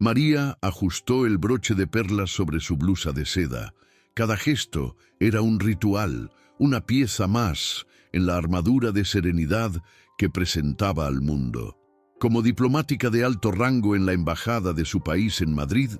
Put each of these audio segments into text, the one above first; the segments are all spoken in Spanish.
María ajustó el broche de perlas sobre su blusa de seda. Cada gesto era un ritual, una pieza más en la armadura de serenidad que presentaba al mundo. Como diplomática de alto rango en la embajada de su país en Madrid,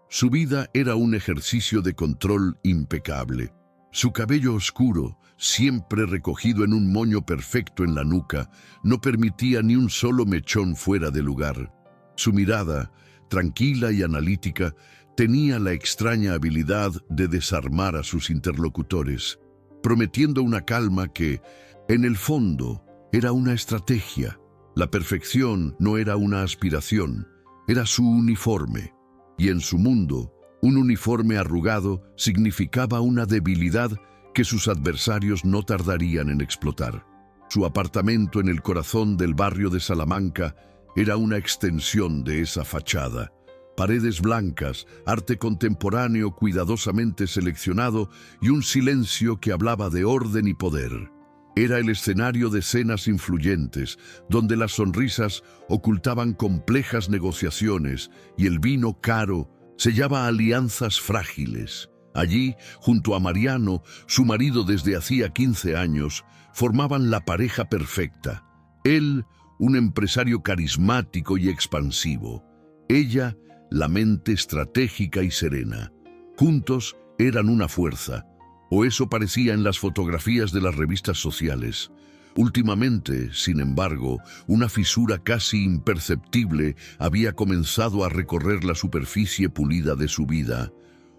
su vida era un ejercicio de control impecable. Su cabello oscuro, siempre recogido en un moño perfecto en la nuca, no permitía ni un solo mechón fuera de lugar. Su mirada, tranquila y analítica, tenía la extraña habilidad de desarmar a sus interlocutores, prometiendo una calma que, en el fondo, era una estrategia. La perfección no era una aspiración, era su uniforme. Y en su mundo, un uniforme arrugado significaba una debilidad que sus adversarios no tardarían en explotar. Su apartamento en el corazón del barrio de Salamanca era una extensión de esa fachada. Paredes blancas, arte contemporáneo cuidadosamente seleccionado y un silencio que hablaba de orden y poder. Era el escenario de escenas influyentes, donde las sonrisas ocultaban complejas negociaciones y el vino caro sellaba alianzas frágiles. Allí, junto a Mariano, su marido desde hacía 15 años, formaban la pareja perfecta. Él, un empresario carismático y expansivo. Ella, la mente estratégica y serena. Juntos eran una fuerza, o eso parecía en las fotografías de las revistas sociales. Últimamente, sin embargo, una fisura casi imperceptible había comenzado a recorrer la superficie pulida de su vida.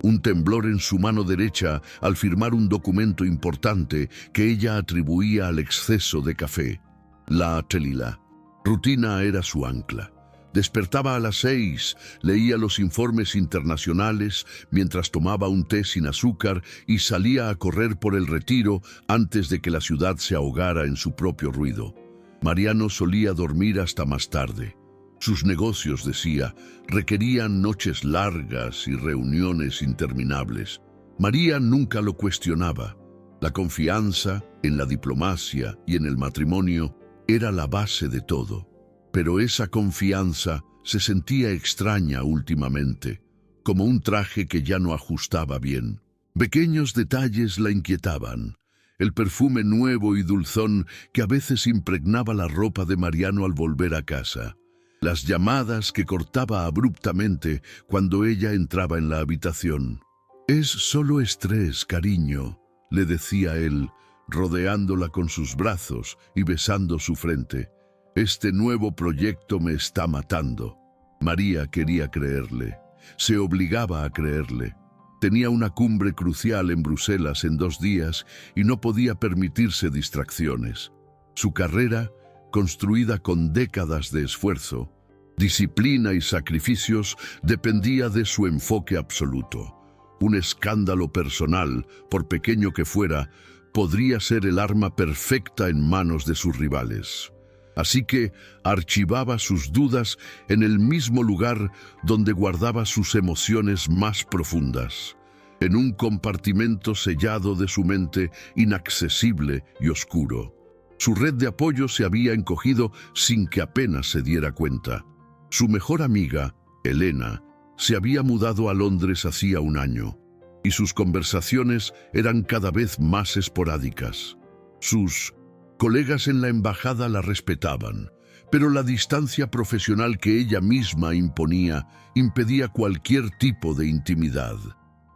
Un temblor en su mano derecha al firmar un documento importante que ella atribuía al exceso de café. La Telila. Rutina era su ancla. Despertaba a las 6, leía los informes internacionales mientras tomaba un té sin azúcar y salía a correr por el Retiro antes de que la ciudad se ahogara en su propio ruido. Mariano solía dormir hasta más tarde. Sus negocios, decía, requerían noches largas y reuniones interminables. María nunca lo cuestionaba. La confianza en la diplomacia y en el matrimonio era la base de todo. Pero esa confianza se sentía extraña últimamente, como un traje que ya no ajustaba bien. Pequeños detalles la inquietaban. El perfume nuevo y dulzón que a veces impregnaba la ropa de Mariano al volver a casa. Las llamadas que cortaba abruptamente cuando ella entraba en la habitación. «Es solo estrés, cariño», le decía él, rodeándola con sus brazos y besando su frente. «Este nuevo proyecto me está matando». María quería creerle. Se obligaba a creerle. Tenía una cumbre crucial en Bruselas en 2 días y no podía permitirse distracciones. Su carrera, construida con décadas de esfuerzo, disciplina y sacrificios, dependía de su enfoque absoluto. Un escándalo personal, por pequeño que fuera, podría ser el arma perfecta en manos de sus rivales. Así que archivaba sus dudas en el mismo lugar donde guardaba sus emociones más profundas, en un compartimento sellado de su mente inaccesible y oscuro. Su red de apoyo se había encogido sin que apenas se diera cuenta. Su mejor amiga, Elena, se había mudado a Londres hacía 1 año, y sus conversaciones eran cada vez más esporádicas. Sus colegas en la embajada la respetaban, pero la distancia profesional que ella misma imponía impedía cualquier tipo de intimidad.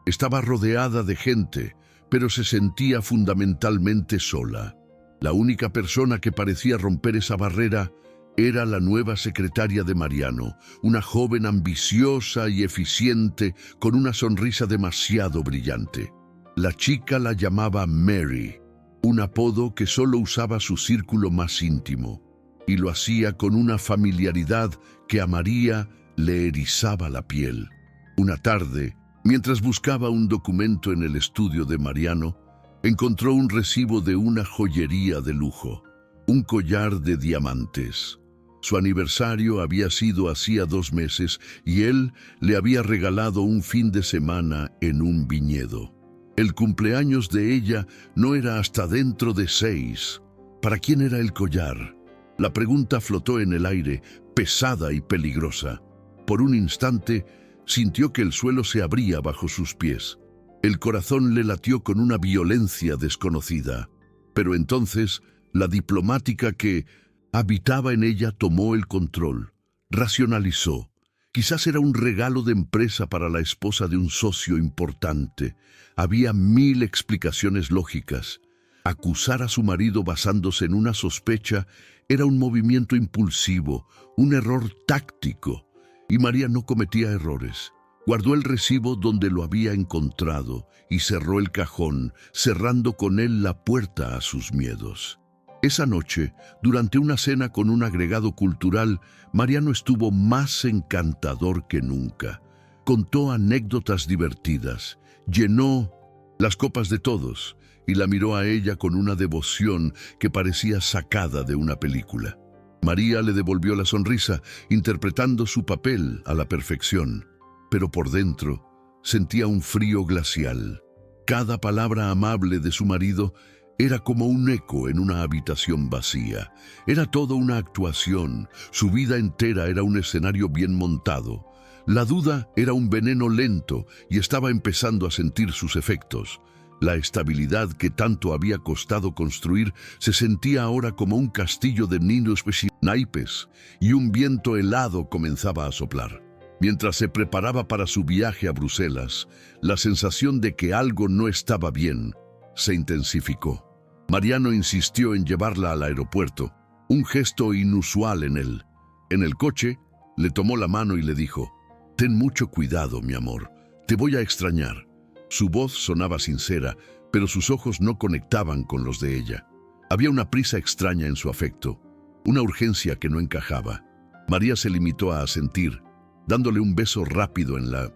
Estaba rodeada de gente, pero se sentía fundamentalmente sola. La única persona que parecía romper esa barrera era la nueva secretaria de Mariano, una joven ambiciosa y eficiente con una sonrisa demasiado brillante. La chica la llamaba Mary, un apodo que solo usaba su círculo más íntimo, y lo hacía con una familiaridad que a María le erizaba la piel. Una tarde, mientras buscaba un documento en el estudio de Mariano, encontró un recibo de una joyería de lujo, un collar de diamantes. Su aniversario había sido hacía 2 meses y él le había regalado un fin de semana en un viñedo. El cumpleaños de ella no era hasta dentro de 6. ¿Para quién era el collar? La pregunta flotó en el aire, pesada y peligrosa. Por un instante, sintió que el suelo se abría bajo sus pies. El corazón le latió con una violencia desconocida. Pero entonces, la diplomática que habitaba en ella tomó el control. Racionalizó. Quizás era un regalo de empresa para la esposa de un socio importante. Había 1000 explicaciones lógicas. Acusar a su marido basándose en una sospecha era un movimiento impulsivo, un error táctico. Y María no cometía errores. Guardó el recibo donde lo había encontrado y cerró el cajón, cerrando con él la puerta a sus miedos. Esa noche, durante una cena con un agregado cultural, Mariano estuvo más encantador que nunca. Contó anécdotas divertidas, llenó las copas de todos y la miró a ella con una devoción que parecía sacada de una película. María le devolvió la sonrisa, interpretando su papel a la perfección. Pero por dentro sentía un frío glacial. Cada palabra amable de su marido era como un eco en una habitación vacía. Era todo una actuación. Su vida entera era un escenario bien montado. La duda era un veneno lento y estaba empezando a sentir sus efectos. La estabilidad que tanto había costado construir se sentía ahora como un castillo de niños naipes, y un viento helado comenzaba a soplar. Mientras se preparaba para su viaje a Bruselas, la sensación de que algo no estaba bien se intensificó. Mariano insistió en llevarla al aeropuerto, un gesto inusual en él. En el coche, le tomó la mano y le dijo: «Ten mucho cuidado, mi amor, te voy a extrañar». Su voz sonaba sincera, pero sus ojos no conectaban con los de ella. Había una prisa extraña en su afecto, una urgencia que no encajaba. María se limitó a asentir, dándole un beso rápido en la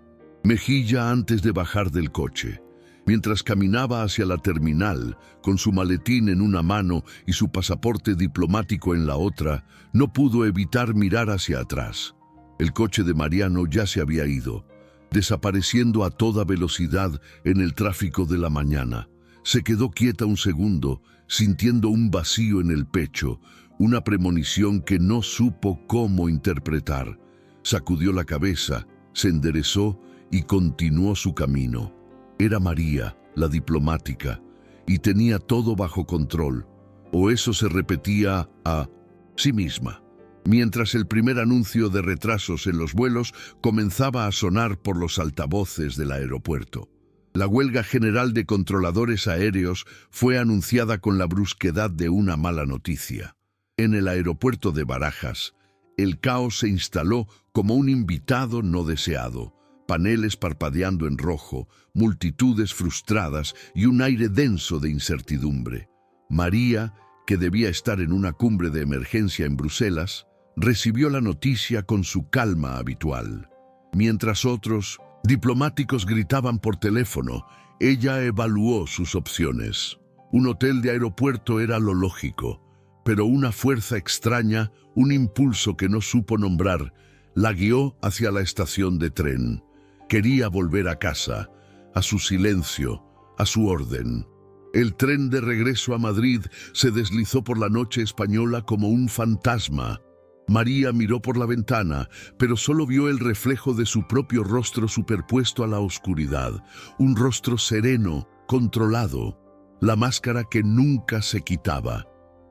mejilla antes de bajar del coche. Mientras caminaba hacia la terminal, con su maletín en una mano y su pasaporte diplomático en la otra, no pudo evitar mirar hacia atrás. El coche de Mariano ya se había ido, desapareciendo a toda velocidad en el tráfico de la mañana. Se quedó quieta un segundo, sintiendo un vacío en el pecho, una premonición que no supo cómo interpretar. Sacudió la cabeza, se enderezó y continuó su camino. Era María, la diplomática, y tenía todo bajo control, o eso se repetía a sí misma. Mientras el primer anuncio de retrasos en los vuelos comenzaba a sonar por los altavoces del aeropuerto. La huelga general de controladores aéreos fue anunciada con la brusquedad de una mala noticia. En el aeropuerto de Barajas, el caos se instaló como un invitado no deseado. Paneles parpadeando en rojo, multitudes frustradas y un aire denso de incertidumbre. María, que debía estar en una cumbre de emergencia en Bruselas, recibió la noticia con su calma habitual. Mientras otros diplomáticos gritaban por teléfono, ella evaluó sus opciones. Un hotel de aeropuerto era lo lógico, pero una fuerza extraña, un impulso que no supo nombrar, la guió hacia la estación de tren. Quería volver a casa, a su silencio, a su orden. El tren de regreso a Madrid se deslizó por la noche española como un fantasma. María miró por la ventana, pero solo vio el reflejo de su propio rostro superpuesto a la oscuridad. Un rostro sereno, controlado, la máscara que nunca se quitaba.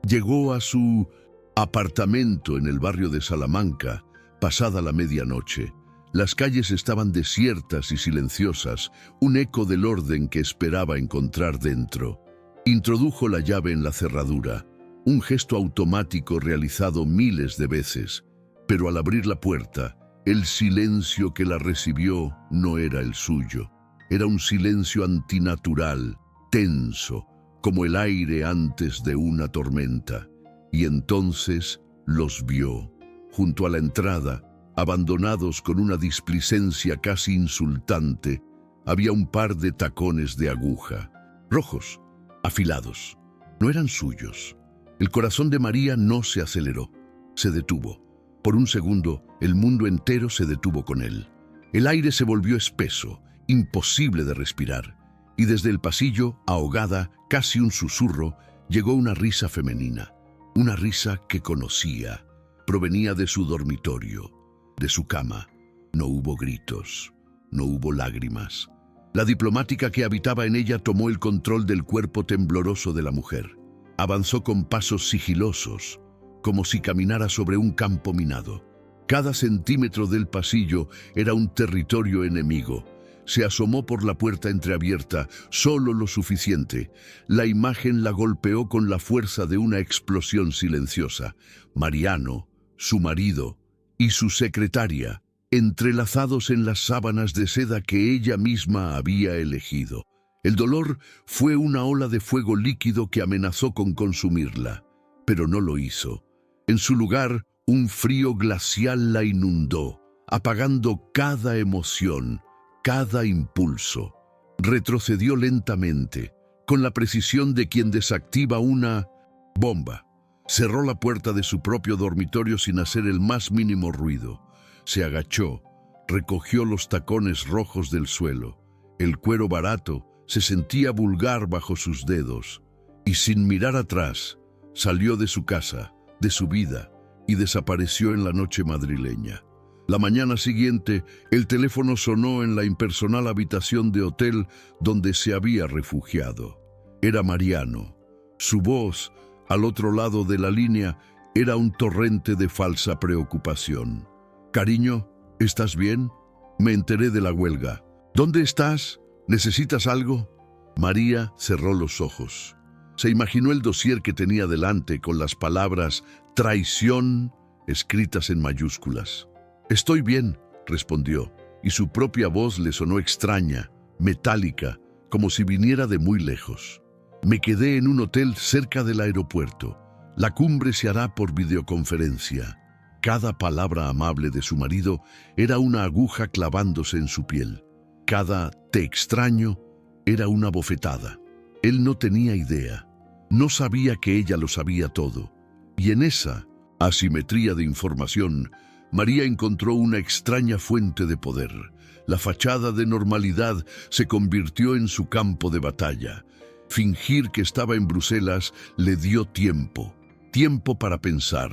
Llegó a su apartamento en el barrio de Salamanca, pasada la medianoche. Las calles estaban desiertas y silenciosas, un eco del orden que esperaba encontrar dentro. Introdujo la llave en la cerradura, un gesto automático realizado miles de veces, pero al abrir la puerta, el silencio que la recibió no era el suyo. Era un silencio antinatural, tenso, como el aire antes de una tormenta. Y entonces los vio, junto a la entrada, abandonados con una displicencia casi insultante. Había un par de tacones de aguja, rojos, afilados. No eran suyos. El corazón de María no se aceleró, se detuvo. Por un segundo, el mundo entero se detuvo con él. El aire se volvió espeso, imposible de respirar, y desde el pasillo, ahogada, casi un susurro, llegó una risa femenina, una risa que conocía. Provenía de su dormitorio, de su cama. No hubo gritos, no hubo lágrimas. La diplomática que habitaba en ella tomó el control del cuerpo tembloroso de la mujer. Avanzó con pasos sigilosos, como si caminara sobre un campo minado. Cada centímetro del pasillo era un territorio enemigo. Se asomó por la puerta entreabierta, solo lo suficiente. La imagen la golpeó con la fuerza de una explosión silenciosa. Mariano, su marido y su secretaria, entrelazados en las sábanas de seda que ella misma había elegido. El dolor fue una ola de fuego líquido que amenazó con consumirla, pero no lo hizo. En su lugar, un frío glacial la inundó, apagando cada emoción, cada impulso. Retrocedió lentamente, con la precisión de quien desactiva una bomba. Cerró la puerta de su propio dormitorio sin hacer el más mínimo ruido. Se agachó, recogió los tacones rojos del suelo. El cuero barato se sentía vulgar bajo sus dedos, y sin mirar atrás, salió de su casa, de su vida, y desapareció en la noche madrileña. La mañana siguiente, el teléfono sonó en la impersonal habitación de hotel donde se había refugiado. Era Mariano. Su voz, al otro lado de la línea, era un torrente de falsa preocupación. «Cariño, ¿estás bien? Me enteré de la huelga. ¿Dónde estás? ¿Necesitas algo?» María cerró los ojos. Se imaginó el dossier que tenía delante con las palabras «traición» escritas en mayúsculas. «Estoy bien», respondió, y su propia voz le sonó extraña, metálica, como si viniera de muy lejos. «Me quedé en un hotel cerca del aeropuerto. La cumbre se hará por videoconferencia». Cada palabra amable de su marido era una aguja clavándose en su piel. Cada «te extraño» era una bofetada. Él no tenía idea. No sabía que ella lo sabía todo. Y en esa asimetría de información, María encontró una extraña fuente de poder. La fachada de normalidad se convirtió en su campo de batalla. Fingir que estaba en Bruselas le dio tiempo. Tiempo para pensar,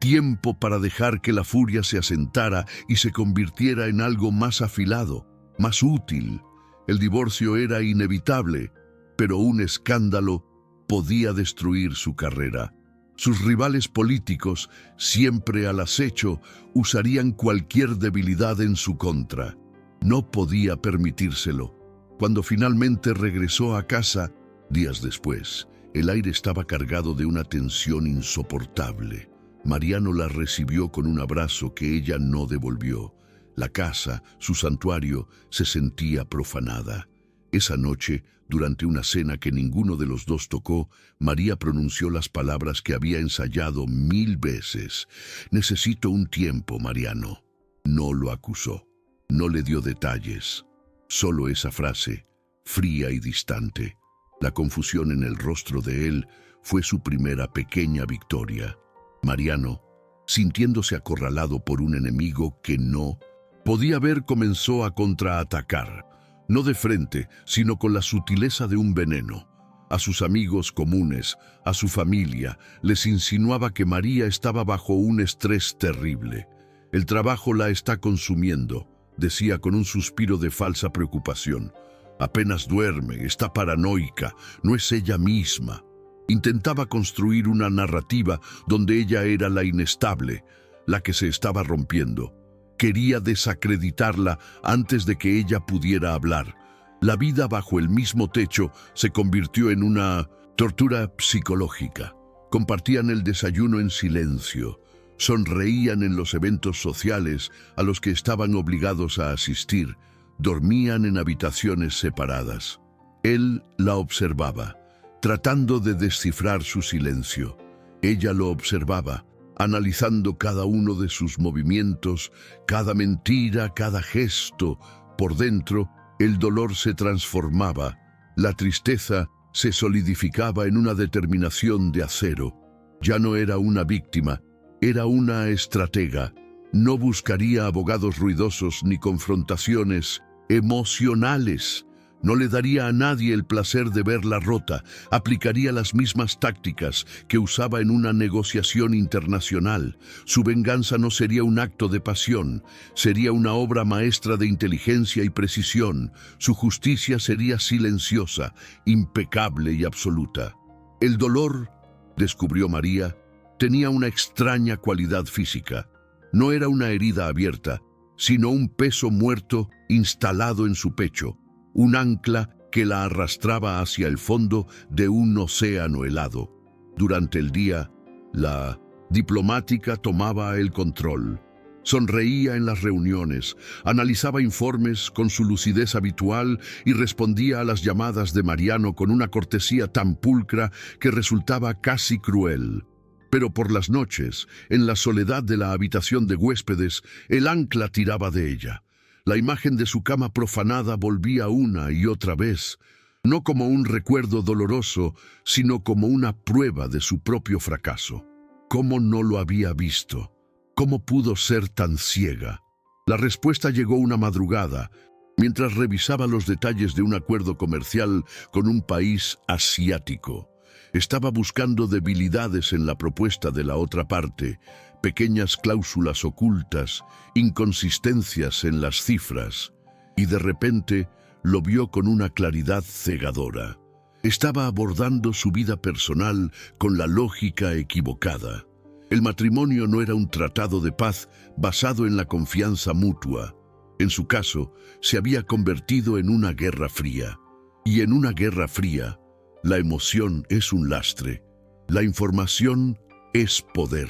tiempo para dejar que la furia se asentara y se convirtiera en algo más afilado, más útil. El divorcio era inevitable, pero un escándalo podía destruir su carrera. Sus rivales políticos, siempre al acecho, usarían cualquier debilidad en su contra. No podía permitírselo. Cuando finalmente regresó a casa, días después, el aire estaba cargado de una tensión insoportable. Mariano la recibió con un abrazo que ella no devolvió. La casa, su santuario, se sentía profanada. Esa noche, durante una cena que ninguno de los dos tocó, María pronunció las palabras que había ensayado 1000 veces. «Necesito un tiempo, Mariano». No lo acusó, no le dio detalles. Solo esa frase, fría y distante. La confusión en el rostro de él fue su primera pequeña victoria. Mariano, sintiéndose acorralado por un enemigo que no podía ver, comenzó a contraatacar. No de frente, sino con la sutileza de un veneno. A sus amigos comunes, a su familia, les insinuaba que María estaba bajo un estrés terrible. «El trabajo la está consumiendo», decía con un suspiro de falsa preocupación. «Apenas duerme, está paranoica, no es ella misma». Intentaba construir una narrativa donde ella era la inestable, la que se estaba rompiendo. Quería desacreditarla antes de que ella pudiera hablar. La vida bajo el mismo techo se convirtió en una tortura psicológica. Compartían el desayuno en silencio. Sonreían en los eventos sociales a los que estaban obligados a asistir. Dormían en habitaciones separadas. Él la observaba, tratando de descifrar su silencio. Ella lo observaba, analizando cada uno de sus movimientos, cada mentira, cada gesto. Por dentro, el dolor se transformaba, la tristeza se solidificaba en una determinación de acero. Ya no era una víctima, era una estratega. No buscaría abogados ruidosos ni confrontaciones emocionales. No le daría a nadie el placer de verla rota, aplicaría las mismas tácticas que usaba en una negociación internacional. Su venganza no sería un acto de pasión, sería una obra maestra de inteligencia y precisión. Su justicia sería silenciosa, impecable y absoluta. El dolor, descubrió María, tenía una extraña cualidad física. No era una herida abierta, sino un peso muerto instalado en su pecho, un ancla que la arrastraba hacia el fondo de un océano helado. Durante el día, la diplomática tomaba el control. Sonreía en las reuniones, analizaba informes con su lucidez habitual y respondía a las llamadas de Mariano con una cortesía tan pulcra que resultaba casi cruel. Pero por las noches, en la soledad de la habitación de huéspedes, el ancla tiraba de ella. La imagen de su cama profanada volvía una y otra vez, no como un recuerdo doloroso, sino como una prueba de su propio fracaso. ¿Cómo no lo había visto? ¿Cómo pudo ser tan ciega? La respuesta llegó una madrugada, mientras revisaba los detalles de un acuerdo comercial con un país asiático. Estaba buscando debilidades en la propuesta de la otra parte, pequeñas cláusulas ocultas, inconsistencias en las cifras, y de repente lo vio con una claridad cegadora. Estaba abordando su vida personal con la lógica equivocada. El matrimonio no era un tratado de paz basado en la confianza mutua. En su caso, se había convertido en una guerra fría. Y en una guerra fría, la emoción es un lastre. La información es poder.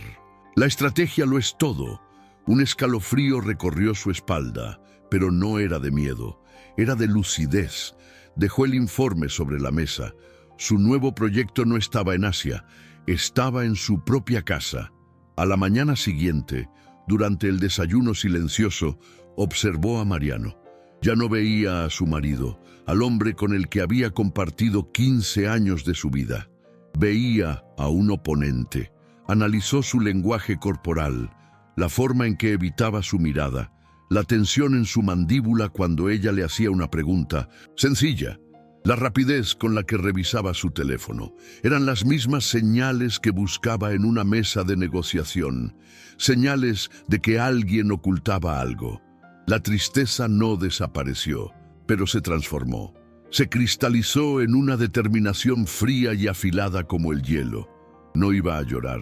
La estrategia lo es todo. Un escalofrío recorrió su espalda, pero no era de miedo, era de lucidez. Dejó el informe sobre la mesa. Su nuevo proyecto no estaba en Asia, estaba en su propia casa. A la mañana siguiente, durante el desayuno silencioso, observó a Mariano. Ya no veía a su marido, al hombre con el que había compartido 15 años de su vida. Veía a un oponente. Analizó su lenguaje corporal, la forma en que evitaba su mirada, la tensión en su mandíbula cuando ella le hacía una pregunta sencilla, la rapidez con la que revisaba su teléfono. Eran las mismas señales que buscaba en una mesa de negociación, señales de que alguien ocultaba algo. La tristeza no desapareció, pero se transformó. Se cristalizó en una determinación fría y afilada como el hielo. No iba a llorar,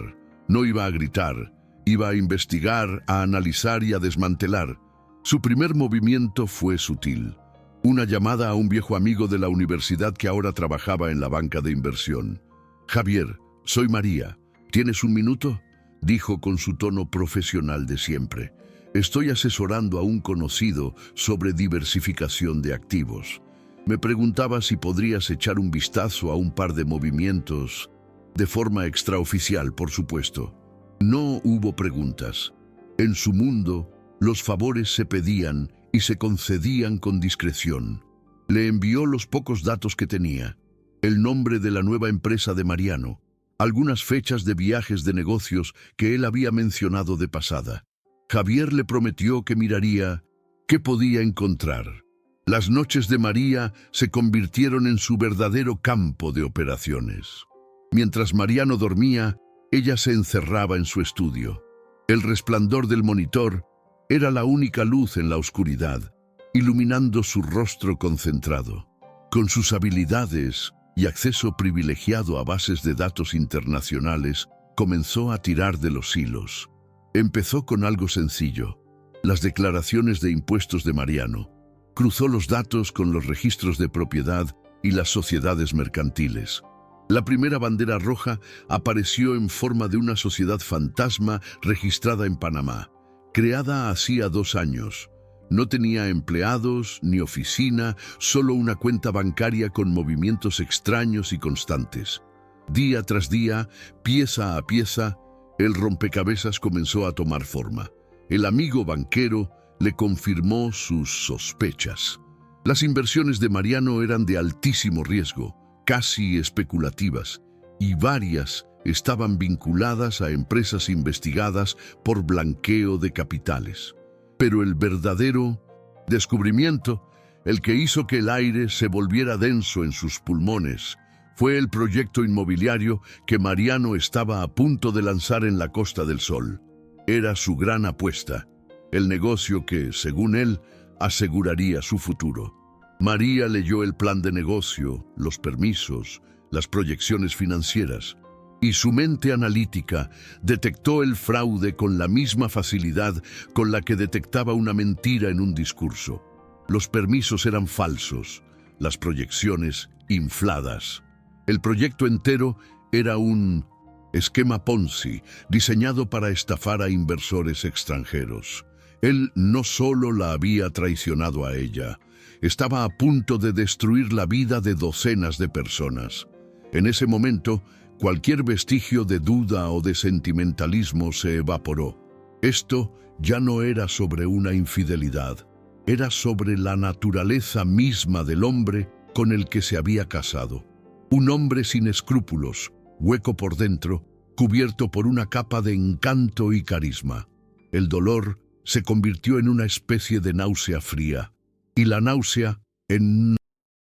no iba a gritar, iba a investigar, a analizar y a desmantelar. Su primer movimiento fue sutil. Una llamada a un viejo amigo de la universidad que ahora trabajaba en la banca de inversión. «Javier, soy María. ¿Tienes un minuto?», dijo con su tono profesional de siempre. «Estoy asesorando a un conocido sobre diversificación de activos. Me preguntaba si podrías echar un vistazo a un par de movimientos, de forma extraoficial, por supuesto». No hubo preguntas. En su mundo, los favores se pedían y se concedían con discreción. Le envió los pocos datos que tenía: el nombre de la nueva empresa de Mariano, algunas fechas de viajes de negocios que él había mencionado de pasada. Javier le prometió que miraría qué podía encontrar. Las noches de María se convirtieron en su verdadero campo de operaciones. Mientras Mariano dormía, ella se encerraba en su estudio. El resplandor del monitor era la única luz en la oscuridad, iluminando su rostro concentrado. Con sus habilidades y acceso privilegiado a bases de datos internacionales, comenzó a tirar de los hilos. Empezó con algo sencillo: las declaraciones de impuestos de Mariano. Cruzó los datos con los registros de propiedad y las sociedades mercantiles. La primera bandera roja apareció en forma de una sociedad fantasma registrada en Panamá, creada hacía 2 años. No tenía empleados ni oficina, solo una cuenta bancaria con movimientos extraños y constantes. Día tras día, pieza a pieza, el rompecabezas comenzó a tomar forma. El amigo banquero le confirmó sus sospechas. Las inversiones de Mariano eran de altísimo riesgo, casi especulativas, y varias estaban vinculadas a empresas investigadas por blanqueo de capitales. Pero el verdadero descubrimiento el que hizo que el aire se volviera denso en sus pulmones, fue el proyecto inmobiliario que Mariano estaba a punto de lanzar en la Costa del Sol. Era su gran apuesta, el negocio que, según él, aseguraría su futuro. María leyó el plan de negocio, los permisos, las proyecciones financieras, y su mente analítica detectó el fraude con la misma facilidad con la que detectaba una mentira en un discurso. Los permisos eran falsos, las proyecciones infladas. El proyecto entero era un esquema Ponzi diseñado para estafar a inversores extranjeros. Él no solo la había traicionado a ella, estaba a punto de destruir la vida de docenas de personas. En ese momento, cualquier vestigio de duda o de sentimentalismo se evaporó. Esto ya no era sobre una infidelidad, era sobre la naturaleza misma del hombre con el que se había casado. Un hombre sin escrúpulos, hueco por dentro, cubierto por una capa de encanto y carisma. El dolor se convirtió en una especie de náusea fría, y la náusea en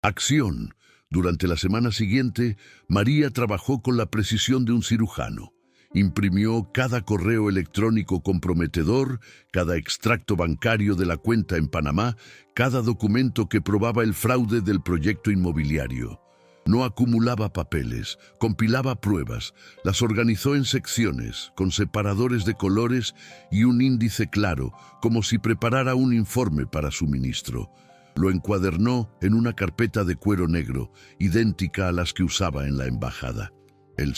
acción. Durante la semana siguiente, María trabajó con la precisión de un cirujano. Imprimió cada correo electrónico comprometedor, cada extracto bancario de la cuenta en Panamá, cada documento que probaba el fraude del proyecto inmobiliario. No acumulaba papeles, compilaba pruebas, las organizó en secciones, con separadores de colores y un índice claro, como si preparara un informe para su ministro. Lo encuadernó en una carpeta de cuero negro, idéntica a las que usaba en la embajada. El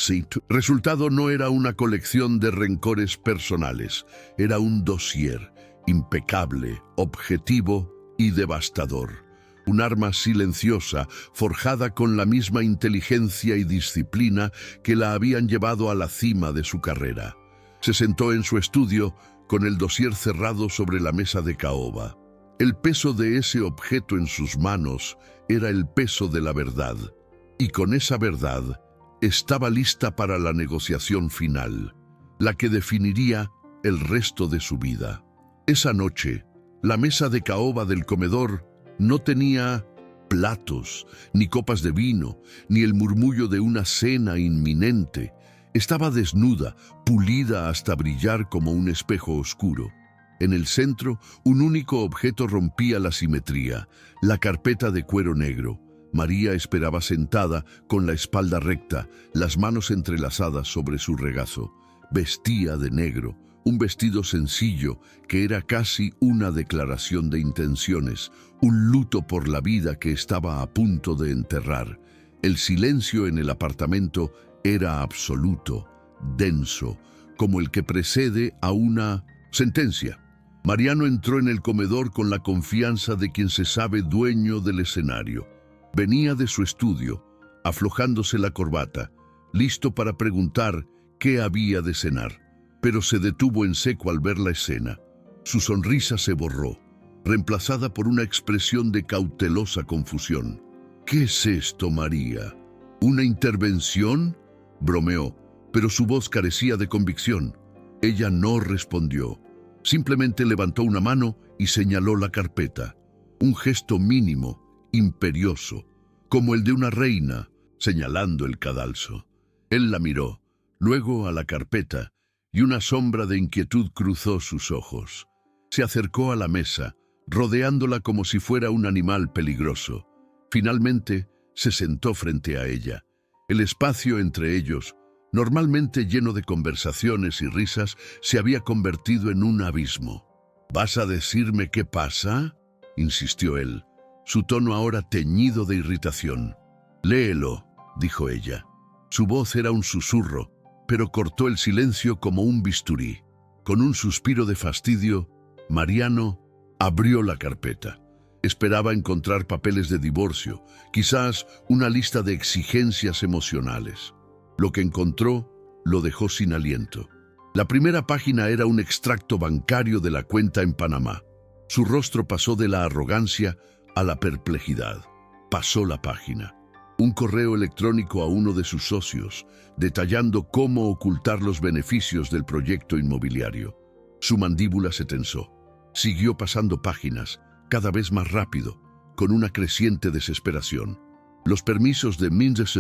resultado no era una colección de rencores personales, era un dossier impecable, objetivo y devastador. Un arma silenciosa, forjada con la misma inteligencia y disciplina que la habían llevado a la cima de su carrera. Se sentó en su estudio con el dossier cerrado sobre la mesa de caoba. El peso de ese objeto en sus manos era el peso de la verdad, y con esa verdad estaba lista para la negociación final, la que definiría el resto de su vida. Esa noche, la mesa de caoba del comedor no tenía platos, ni copas de vino, ni el murmullo de una cena inminente. Estaba desnuda, pulida hasta brillar como un espejo oscuro. En el centro, un único objeto rompía la simetría, la carpeta de cuero negro. María esperaba sentada, con la espalda recta, las manos entrelazadas sobre su regazo. Vestía de negro, un vestido sencillo que era casi una declaración de intenciones, un luto por la vida que estaba a punto de enterrar. El silencio en el apartamento era absoluto, denso, como el que precede a una sentencia. Mariano entró en el comedor con la confianza de quien se sabe dueño del escenario. Venía de su estudio, aflojándose la corbata, listo para preguntar qué había de cenar, pero se detuvo en seco al ver la escena. Su sonrisa se borró, reemplazada por una expresión de cautelosa confusión. «¿Qué es esto, María? ¿Una intervención?», bromeó, pero su voz carecía de convicción. Ella no respondió. Simplemente levantó una mano y señaló la carpeta. Un gesto mínimo, imperioso, como el de una reina, señalando el cadalso. Él la miró, luego a la carpeta, y una sombra de inquietud cruzó sus ojos. Se acercó a la mesa, rodeándola como si fuera un animal peligroso. Finalmente, se sentó frente a ella. El espacio entre ellos, normalmente lleno de conversaciones y risas, se había convertido en un abismo. «¿Vas a decirme qué pasa?», insistió él, su tono ahora teñido de irritación. «Léelo», dijo ella. Su voz era un susurro, pero cortó el silencio como un bisturí. Con un suspiro de fastidio, Mariano abrió la carpeta. Esperaba encontrar papeles de divorcio, quizás una lista de exigencias emocionales. Lo que encontró lo dejó sin aliento. La primera página era un extracto bancario de la cuenta en Panamá. Su rostro pasó de la arrogancia a la perplejidad. Pasó la página. Un correo electrónico a uno de sus socios, detallando cómo ocultar los beneficios del proyecto inmobiliario. Su mandíbula se tensó. Siguió pasando páginas, cada vez más rápido, con una creciente desesperación. Los permisos de Mendes,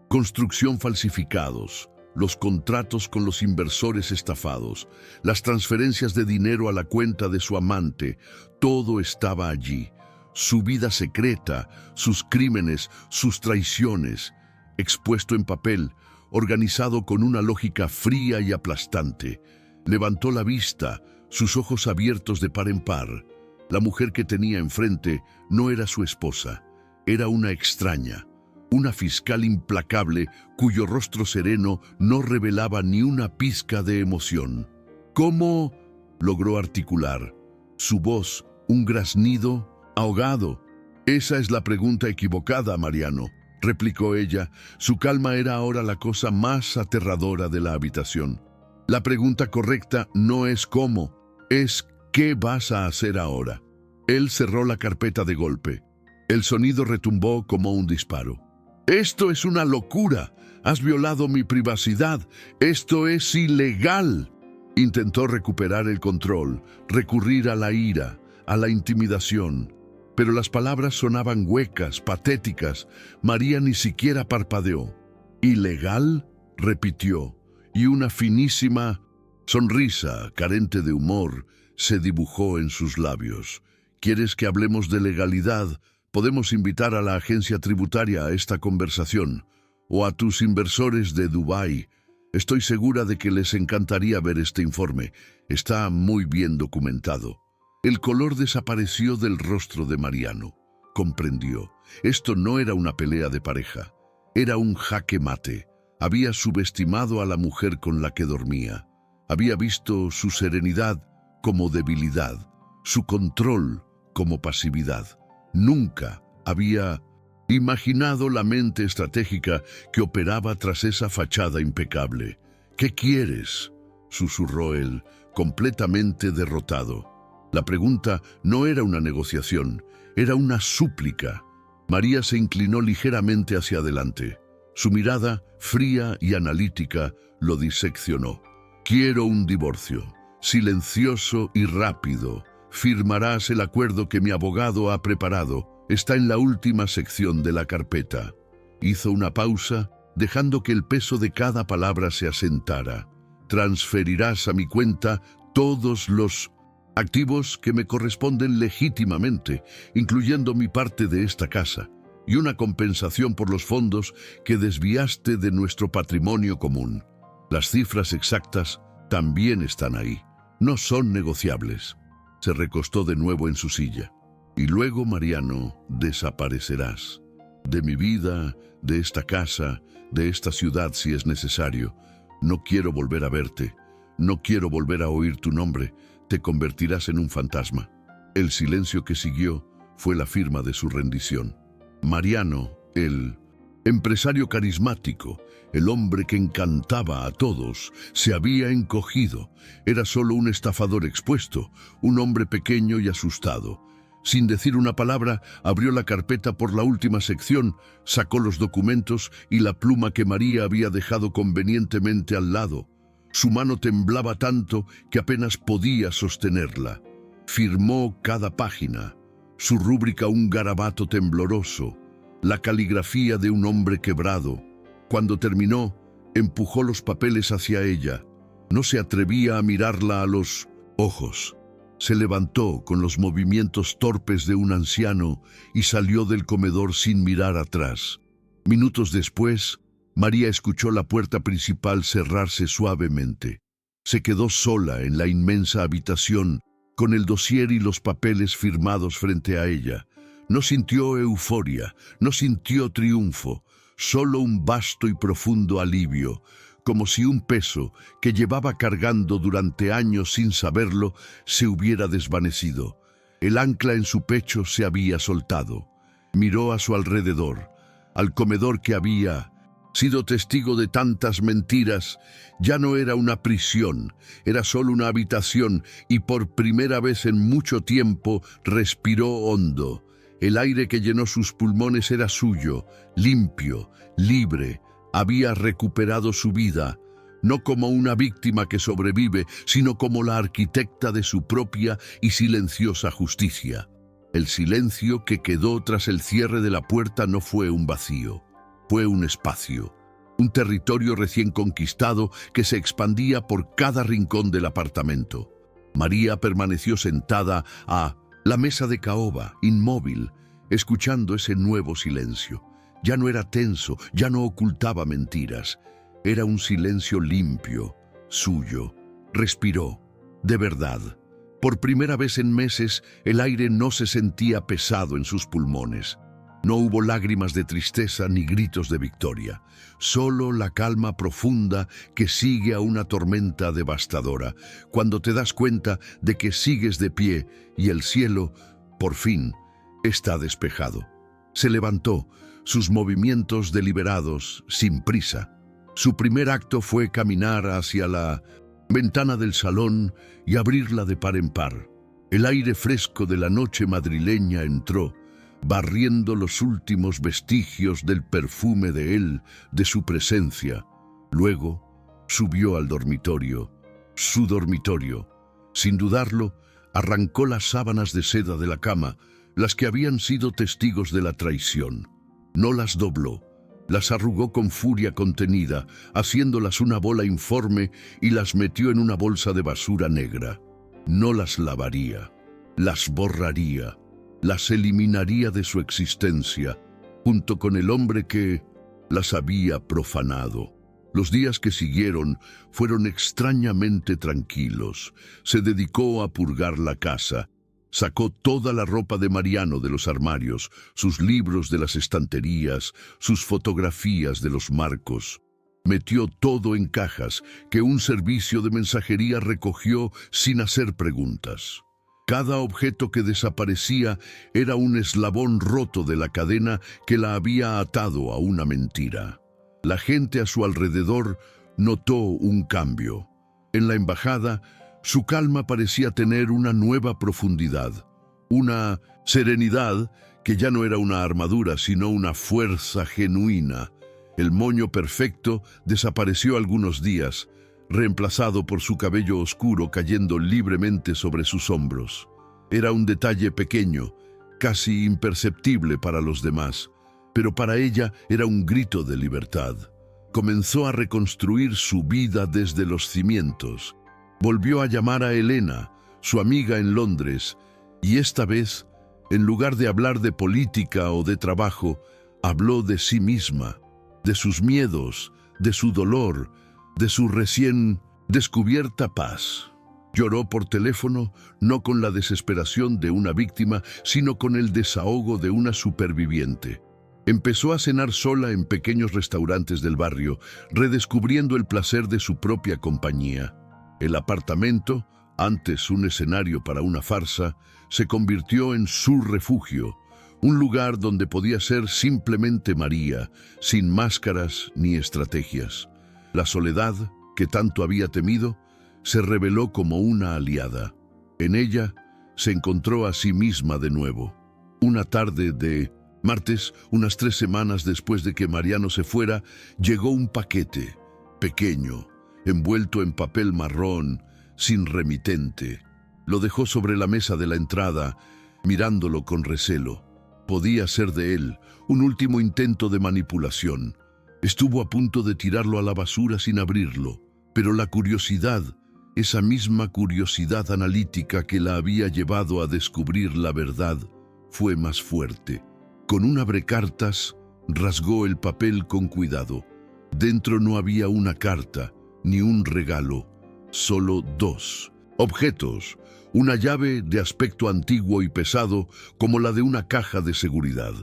construcción falsificados, los contratos con los inversores estafados, las transferencias de dinero a la cuenta de su amante, todo estaba allí. Su vida secreta, sus crímenes, sus traiciones, expuesto en papel, organizado con una lógica fría y aplastante. Levantó la vista, sus ojos abiertos de par en par. La mujer que tenía enfrente no era su esposa, era una extraña, una fiscal implacable cuyo rostro sereno no revelaba ni una pizca de emoción. ¿Cómo logró articular? Su voz, un graznido ahogado. Esa es la pregunta equivocada, Mariano, replicó ella. Su calma era ahora la cosa más aterradora de la habitación. La pregunta correcta no es cómo, es ¿qué vas a hacer ahora? Él cerró la carpeta de golpe. El sonido retumbó como un disparo. Esto es una locura. Has violado mi privacidad. Esto es ilegal. Intentó recuperar el control, recurrir a la ira, a la intimidación. Pero las palabras sonaban huecas, patéticas. María ni siquiera parpadeó. ¿Ilegal?, repitió, y una finísima sonrisa, carente de humor, se dibujó en sus labios. ¿Quieres que hablemos de legalidad? Podemos invitar a la agencia tributaria a esta conversación, o a tus inversores de Dubái. Estoy segura de que les encantaría ver este informe. Está muy bien documentado. El color desapareció del rostro de Mariano. Comprendió. Esto no era una pelea de pareja. Era un jaque mate. Había subestimado a la mujer con la que dormía. Había visto su serenidad como debilidad, su control como pasividad. Nunca había imaginado la mente estratégica que operaba tras esa fachada impecable. ¿Qué quieres?, susurró él, completamente derrotado. La pregunta no era una negociación, era una súplica. María se inclinó ligeramente hacia adelante. Su mirada, fría y analítica, lo diseccionó. Quiero un divorcio, silencioso y rápido. Firmarás el acuerdo que mi abogado ha preparado. Está en la última sección de la carpeta. Hizo una pausa, dejando que el peso de cada palabra se asentara. Transferirás a mi cuenta todos los activos que me corresponden legítimamente, incluyendo mi parte de esta casa, y una compensación por los fondos que desviaste de nuestro patrimonio común. Las cifras exactas también están ahí. No son negociables. Se recostó de nuevo en su silla. Y luego, Mariano, desaparecerás. De mi vida, de esta casa, de esta ciudad si es necesario. No quiero volver a verte. No quiero volver a oír tu nombre. Te convertirás en un fantasma. El silencio que siguió fue la firma de su rendición. Mariano, el empresario carismático, el hombre que encantaba a todos, se había encogido. Era solo un estafador expuesto, un hombre pequeño y asustado. Sin decir una palabra, abrió la carpeta por la última sección, sacó los documentos y la pluma que María había dejado convenientemente al lado. Su mano temblaba tanto que apenas podía sostenerla. Firmó cada página, su rúbrica un garabato tembloroso, la caligrafía de un hombre quebrado. Cuando terminó, empujó los papeles hacia ella. No se atrevía a mirarla a los ojos. Se levantó con los movimientos torpes de un anciano y salió del comedor sin mirar atrás. Minutos después, María escuchó la puerta principal cerrarse suavemente. Se quedó sola en la inmensa habitación, con el dossier y los papeles firmados frente a ella. No sintió euforia, no sintió triunfo, solo un vasto y profundo alivio, como si un peso que llevaba cargando durante años sin saberlo se hubiera desvanecido. El ancla en su pecho se había soltado. Miró a su alrededor, al comedor que había sido testigo de tantas mentiras. Ya no era una prisión, era solo una habitación, y por primera vez en mucho tiempo respiró hondo. El aire que llenó sus pulmones era suyo, limpio, libre. Había recuperado su vida, no como una víctima que sobrevive, sino como la arquitecta de su propia y silenciosa justicia. El silencio que quedó tras el cierre de la puerta no fue un vacío, fue un espacio, un territorio recién conquistado que se expandía por cada rincón del apartamento. María permaneció sentada a la mesa de caoba, inmóvil, escuchando ese nuevo silencio. Ya no era tenso, ya no ocultaba mentiras. Era un silencio limpio, suyo. Respiró, de verdad. Por primera vez en meses, el aire no se sentía pesado en sus pulmones. No hubo lágrimas de tristeza ni gritos de victoria, solo la calma profunda que sigue a una tormenta devastadora, cuando te das cuenta de que sigues de pie y el cielo, por fin, está despejado. Se levantó, sus movimientos deliberados, sin prisa. Su primer acto fue caminar hacia la ventana del salón y abrirla de par en par. El aire fresco de la noche madrileña entró, barriendo los últimos vestigios del perfume de él, de su presencia. Luego subió al dormitorio, su dormitorio. Sin dudarlo, arrancó las sábanas de seda de la cama, las que habían sido testigos de la traición. No las dobló, las arrugó con furia contenida, haciéndolas una bola informe y las metió en una bolsa de basura negra. No las lavaría, las borraría, las eliminaría de su existencia, junto con el hombre que las había profanado. Los días que siguieron fueron extrañamente tranquilos. Se dedicó a purgar la casa. Sacó toda la ropa de Mariano de los armarios, sus libros de las estanterías, sus fotografías de los marcos. Metió todo en cajas que un servicio de mensajería recogió sin hacer preguntas. Cada objeto que desaparecía era un eslabón roto de la cadena que la había atado a una mentira. La gente a su alrededor notó un cambio. En la embajada, su calma parecía tener una nueva profundidad, una serenidad que ya no era una armadura, sino una fuerza genuina. El moño perfecto desapareció algunos días, reemplazado por su cabello oscuro cayendo libremente sobre sus hombros. Era un detalle pequeño, casi imperceptible para los demás, pero para ella era un grito de libertad. Comenzó a reconstruir su vida desde los cimientos. Volvió a llamar a Elena, su amiga en Londres, y esta vez, en lugar de hablar de política o de trabajo, habló de sí misma, de sus miedos, de su dolor, de su recién descubierta paz. Lloró por teléfono, no con la desesperación de una víctima, sino con el desahogo de una superviviente. Empezó a cenar sola en pequeños restaurantes del barrio, redescubriendo el placer de su propia compañía. El apartamento, antes un escenario para una farsa, se convirtió en su refugio, un lugar donde podía ser simplemente María, sin máscaras ni estrategias. La soledad, que tanto había temido, se reveló como una aliada. En ella se encontró a sí misma de nuevo. Una tarde de martes, unas 3 semanas después de que Mariano se fuera, llegó un paquete, pequeño, envuelto en papel marrón, sin remitente. Lo dejó sobre la mesa de la entrada, mirándolo con recelo. Podía ser de él, un último intento de manipulación. Estuvo a punto de tirarlo a la basura sin abrirlo, pero la curiosidad, esa misma curiosidad analítica que la había llevado a descubrir la verdad, fue más fuerte. Con un abrecartas, rasgó el papel con cuidado. Dentro no había una carta, ni un regalo, solo 2 objetos, una llave de aspecto antiguo y pesado como la de una caja de seguridad,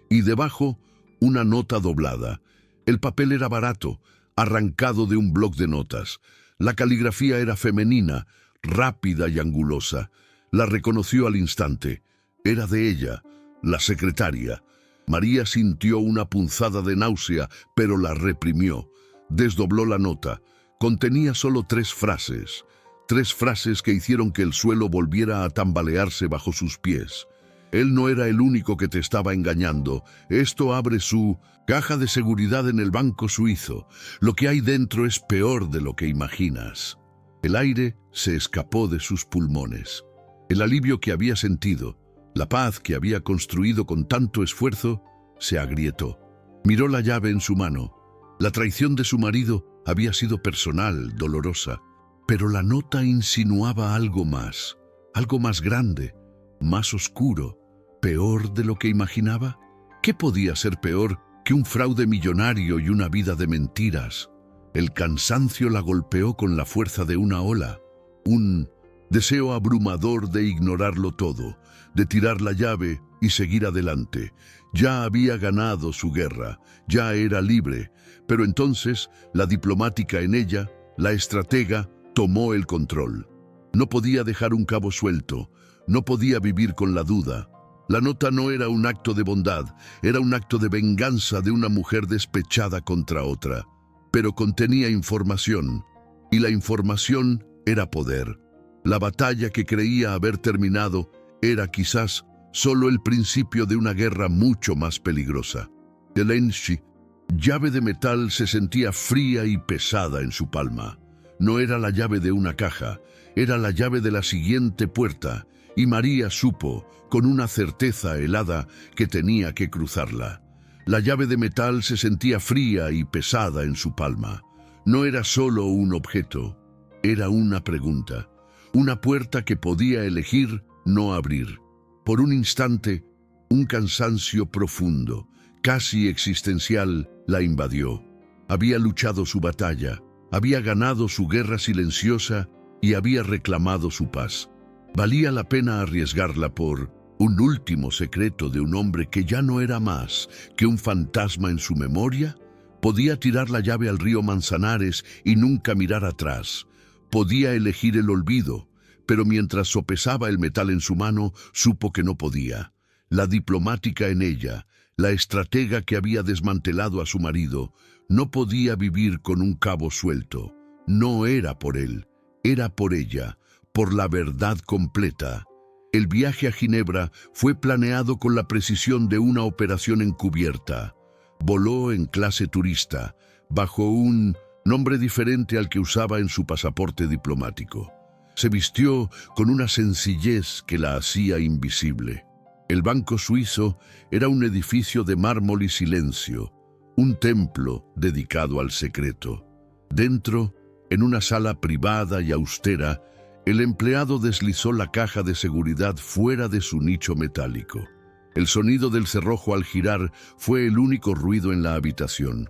y debajo una nota doblada. El papel era barato, arrancado de un bloc de notas. La caligrafía era femenina, rápida y angulosa. La reconoció al instante. Era de ella, la secretaria. María sintió una punzada de náusea, pero la reprimió. Desdobló la nota. Contenía solo 3 frases. 3 frases que hicieron que el suelo volviera a tambalearse bajo sus pies. Él no era el único que te estaba engañando. Esto abre su caja de seguridad en el banco suizo. Lo que hay dentro es peor de lo que imaginas. El aire se escapó de sus pulmones. El alivio que había sentido, La paz que había construido con tanto esfuerzo se agrietó. Miró la llave en su mano. La traición de su marido había sido personal, dolorosa, pero la nota insinuaba algo más grande, más oscuro, peor de lo que imaginaba. ¿Qué podía ser peor que un fraude millonario y una vida de mentiras? El cansancio la golpeó con la fuerza de una ola, un deseo abrumador de ignorarlo todo, de tirar la llave y seguir adelante. Ya había ganado su guerra, ya era libre, pero entonces la diplomática en ella, la estratega, tomó el control. No podía dejar un cabo suelto, no podía vivir con la duda. La nota no era un acto de bondad, era un acto de venganza de una mujer despechada contra otra, pero contenía información, y la información era poder. La batalla que creía haber terminado era quizás solo el principio de una guerra mucho más peligrosa. Delenchi, llave de metal, se sentía fría y pesada en su palma. No era la llave de una caja, era la llave de la siguiente puerta, y María supo, con una certeza helada, que tenía que cruzarla. La llave de metal se sentía fría y pesada en su palma. No era solo un objeto, era una pregunta. Una puerta que podía elegir no abrir. Por un instante, un cansancio profundo, casi existencial, la invadió. Había luchado su batalla, había ganado su guerra silenciosa y había reclamado su paz. ¿Valía la pena arriesgarla por un último secreto de un hombre que ya no era más que un fantasma en su memoria? Podía tirar la llave al río Manzanares y nunca mirar atrás. Podía elegir el olvido, pero mientras sopesaba el metal en su mano, supo que no podía. La diplomática en ella, la estratega que había desmantelado a su marido, no podía vivir con un cabo suelto. No era por él, era por ella, por la verdad completa. El viaje a Ginebra fue planeado con la precisión de una operación encubierta. Voló en clase turista, bajo un nombre diferente al que usaba en su pasaporte diplomático. Se vistió con una sencillez que la hacía invisible. El Banco Suizo era un edificio de mármol y silencio, un templo dedicado al secreto. Dentro, en una sala privada y austera, el empleado deslizó la caja de seguridad fuera de su nicho metálico. El sonido del cerrojo al girar fue el único ruido en la habitación.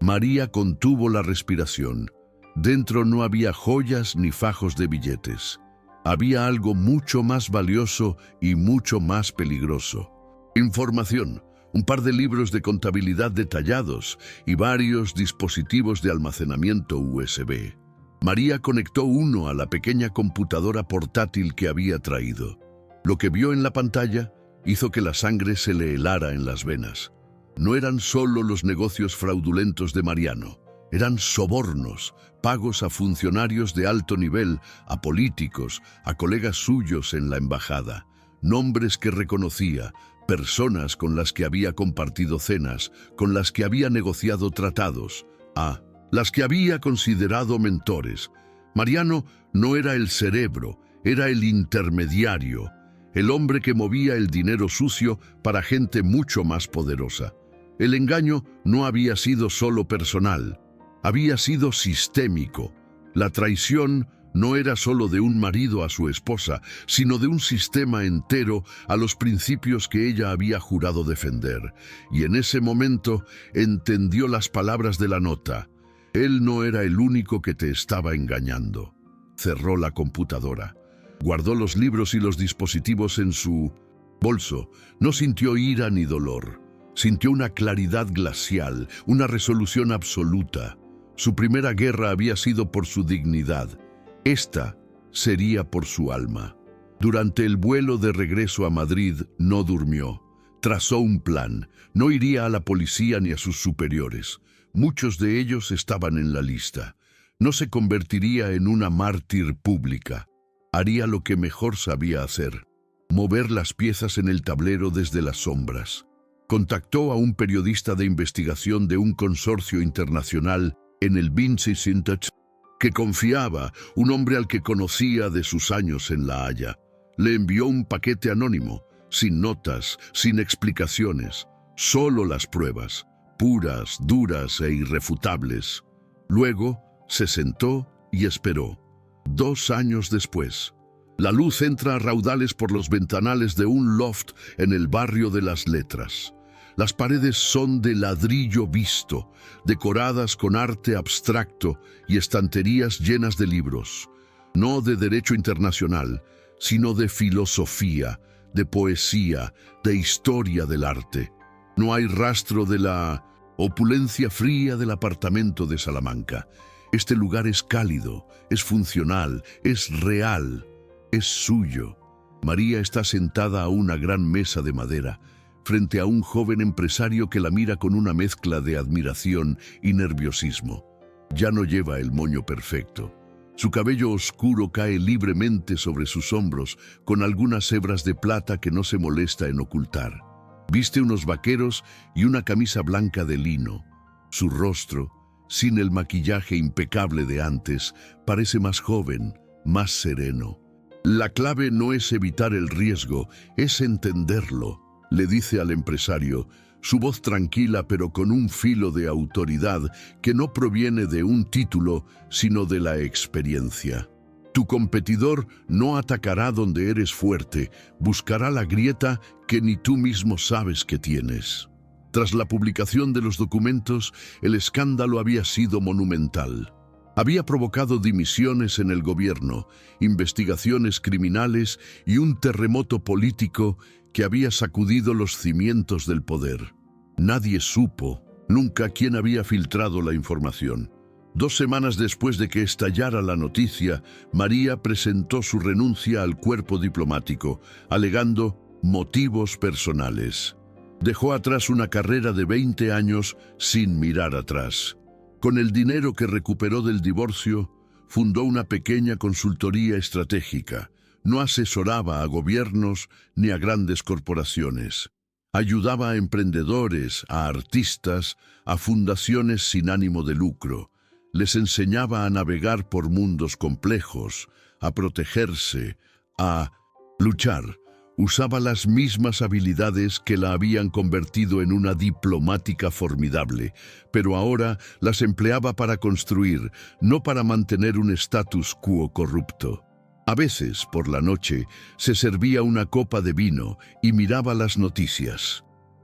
María contuvo la respiración. Dentro no había joyas ni fajos de billetes. Había algo mucho más valioso y mucho más peligroso. Información, un par de libros de contabilidad detallados y varios dispositivos de almacenamiento USB. María conectó uno a la pequeña computadora portátil que había traído. Lo que vio en la pantalla hizo que la sangre se le helara en las venas. No eran solo los negocios fraudulentos de Mariano, eran sobornos, pagos a funcionarios de alto nivel, a políticos, a colegas suyos en la embajada, nombres que reconocía, personas con las que había compartido cenas, con las que había negociado tratados, a las que había considerado mentores. Mariano no era el cerebro, era el intermediario, el hombre que movía el dinero sucio para gente mucho más poderosa. El engaño no había sido solo personal, había sido sistémico. La traición no era solo de un marido a su esposa, sino de un sistema entero a los principios que ella había jurado defender. Y en ese momento entendió las palabras de la nota. Él no era el único que te estaba engañando. Cerró la computadora. Guardó los libros y los dispositivos en su bolso. No sintió ira ni dolor. Sintió una claridad glacial, una resolución absoluta. Su primera guerra había sido por su dignidad. Esta sería por su alma. Durante el vuelo de regreso a Madrid no durmió. Trazó un plan. No iría a la policía ni a sus superiores. Muchos de ellos estaban en la lista. No se convertiría en una mártir pública. Haría lo que mejor sabía hacer: mover las piezas en el tablero desde las sombras. Contactó a un periodista de investigación de un consorcio internacional en el Vinci Syntax, que confiaba, un hombre al que conocía de sus años en La Haya. Le envió un paquete anónimo. sin notas, sin explicaciones, solo las pruebas, puras, duras e irrefutables. Luego se sentó y esperó. 2 años después, la luz entra a raudales por los ventanales de un loft en el barrio de Las Letras. Las paredes son de ladrillo visto, decoradas con arte abstracto y estanterías llenas de libros, no de derecho internacional, sino de filosofía, de poesía, de historia del arte. No hay rastro de la opulencia fría del apartamento de Salamanca. Este lugar es cálido, es funcional, es real, es suyo. María está sentada a una gran mesa de madera, frente a un joven empresario que la mira con una mezcla de admiración y nerviosismo. Ya no lleva el moño perfecto. Su cabello oscuro cae libremente sobre sus hombros, con algunas hebras de plata que no se molesta en ocultar. Viste unos vaqueros y una camisa blanca de lino. Su rostro, sin el maquillaje impecable de antes, parece más joven, más sereno. La clave no es evitar el riesgo, es entenderlo, le dice al empresario, su voz tranquila pero con un filo de autoridad que no proviene de un título, sino de la experiencia. Tu competidor no atacará donde eres fuerte, buscará la grieta que ni tú mismo sabes que tienes. Tras la publicación de los documentos, el escándalo había sido monumental. Había provocado dimisiones en el gobierno, investigaciones criminales y un terremoto político que había sacudido los cimientos del poder. Nadie supo nunca quién había filtrado la información. 2 semanas después de que estallara la noticia, María presentó su renuncia al cuerpo diplomático, alegando motivos personales. Dejó atrás una carrera de 20 años sin mirar atrás. Con el dinero que recuperó del divorcio, fundó una pequeña consultoría estratégica. No asesoraba a gobiernos ni a grandes corporaciones. Ayudaba a emprendedores, a artistas, a fundaciones sin ánimo de lucro. Les enseñaba a navegar por mundos complejos, a protegerse, a luchar. Usaba las mismas habilidades que la habían convertido en una diplomática formidable, pero ahora las empleaba para construir, no para mantener un status quo corrupto. A veces, por la noche, se servía una copa de vino y miraba las noticias.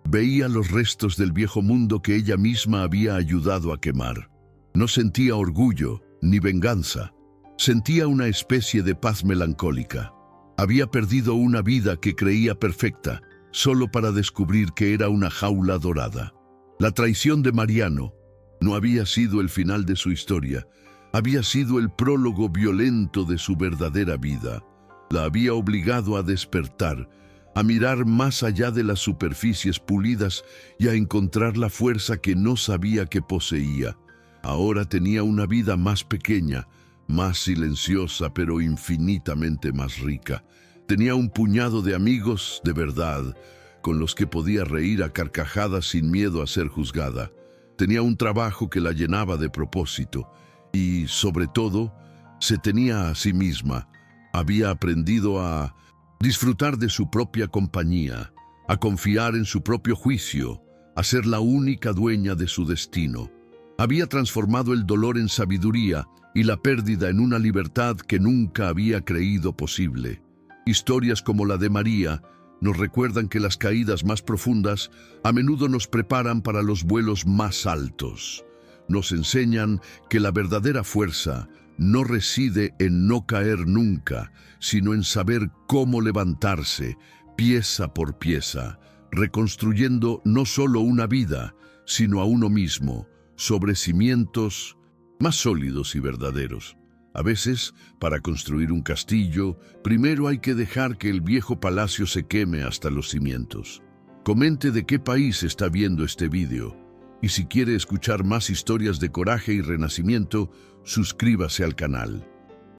Veía los restos del viejo mundo que ella misma había ayudado a quemar. No sentía orgullo ni venganza. Sentía una especie de paz melancólica. Había perdido una vida que creía perfecta, solo para descubrir que era una jaula dorada. La traición de Mariano no había sido el final de su historia, había sido el prólogo violento de su verdadera vida. La había obligado a despertar, a mirar más allá de las superficies pulidas y a encontrar la fuerza que no sabía que poseía. Ahora tenía una vida más pequeña, más silenciosa pero infinitamente más rica. Tenía un puñado de amigos de verdad, con los que podía reír a carcajadas sin miedo a ser juzgada. Tenía un trabajo que la llenaba de propósito y, sobre todo, se tenía a sí misma. Había aprendido a disfrutar de su propia compañía, a confiar en su propio juicio, a ser la única dueña de su destino. Había transformado el dolor en sabiduría y la pérdida en una libertad que nunca había creído posible. Historias como la de María nos recuerdan que las caídas más profundas a menudo nos preparan para los vuelos más altos. Nos enseñan que la verdadera fuerza no reside en no caer nunca, sino en saber cómo levantarse, pieza por pieza, reconstruyendo no solo una vida, sino a uno mismo, sobre cimientos más sólidos y verdaderos. A veces, para construir un castillo, primero hay que dejar que el viejo palacio se queme hasta los cimientos. Comente de qué país está viendo este vídeo. Y si quiere escuchar más historias de coraje y renacimiento, suscríbase al canal.